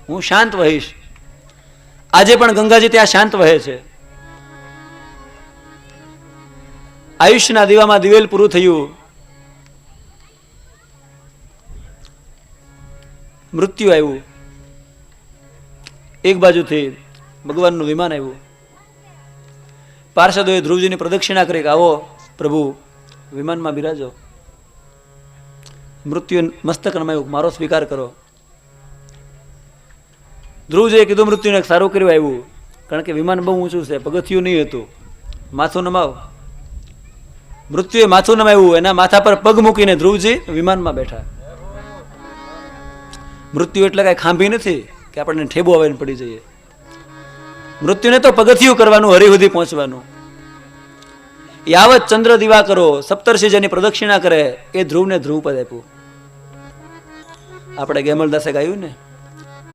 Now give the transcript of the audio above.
હું શાંત વહીશ. આજે પણ ગંગાજી ત્યાં શાંત વહે છે. આયુષ્યના દીવામાં દિવેલ પૂરું થયું. મૃત્યુ આવ્યું. એક બાજુથી ભગવાનનું વિમાન આવ્યું. પાર્ષદોએ ધ્રુવજીની પ્રદક્ષિણા કરી કે આવો પ્રભુ વિમાનમાં બિરાજો. મૃત્યુ મસ્તક નમાયું, મારો સ્વીકાર કરો. ધ્રુવજીએ કીધું મૃત્યુને સારું કર્યું આવ્યું, કારણ કે વિમાન બહુ ઊંચું છે, પગથિયું નહીં હતું. માથું નમાવ. મૃત્યુએ માથું નમાવ્યું, એના માથા પર પગ મૂકીને ધ્રુવજી વિમાનમાં બેઠા. મૃત્યુ એટલે કઈ ખાંભી નથી કે આપણને ઠેબો આવીને પડી જઈએ. મૃત્યુને તો પગથિયું કરવાનું, હરિ સુધી પહોંચવાનું. યાવત ચંદ્ર દીવા કરો, સપ્તર્ષિ જેની પ્રદક્ષિણા કરે એ ધ્રુવને ધ્રુવ પદ આપ્યું. આપણે ગેમલદાસે ગાયું ને,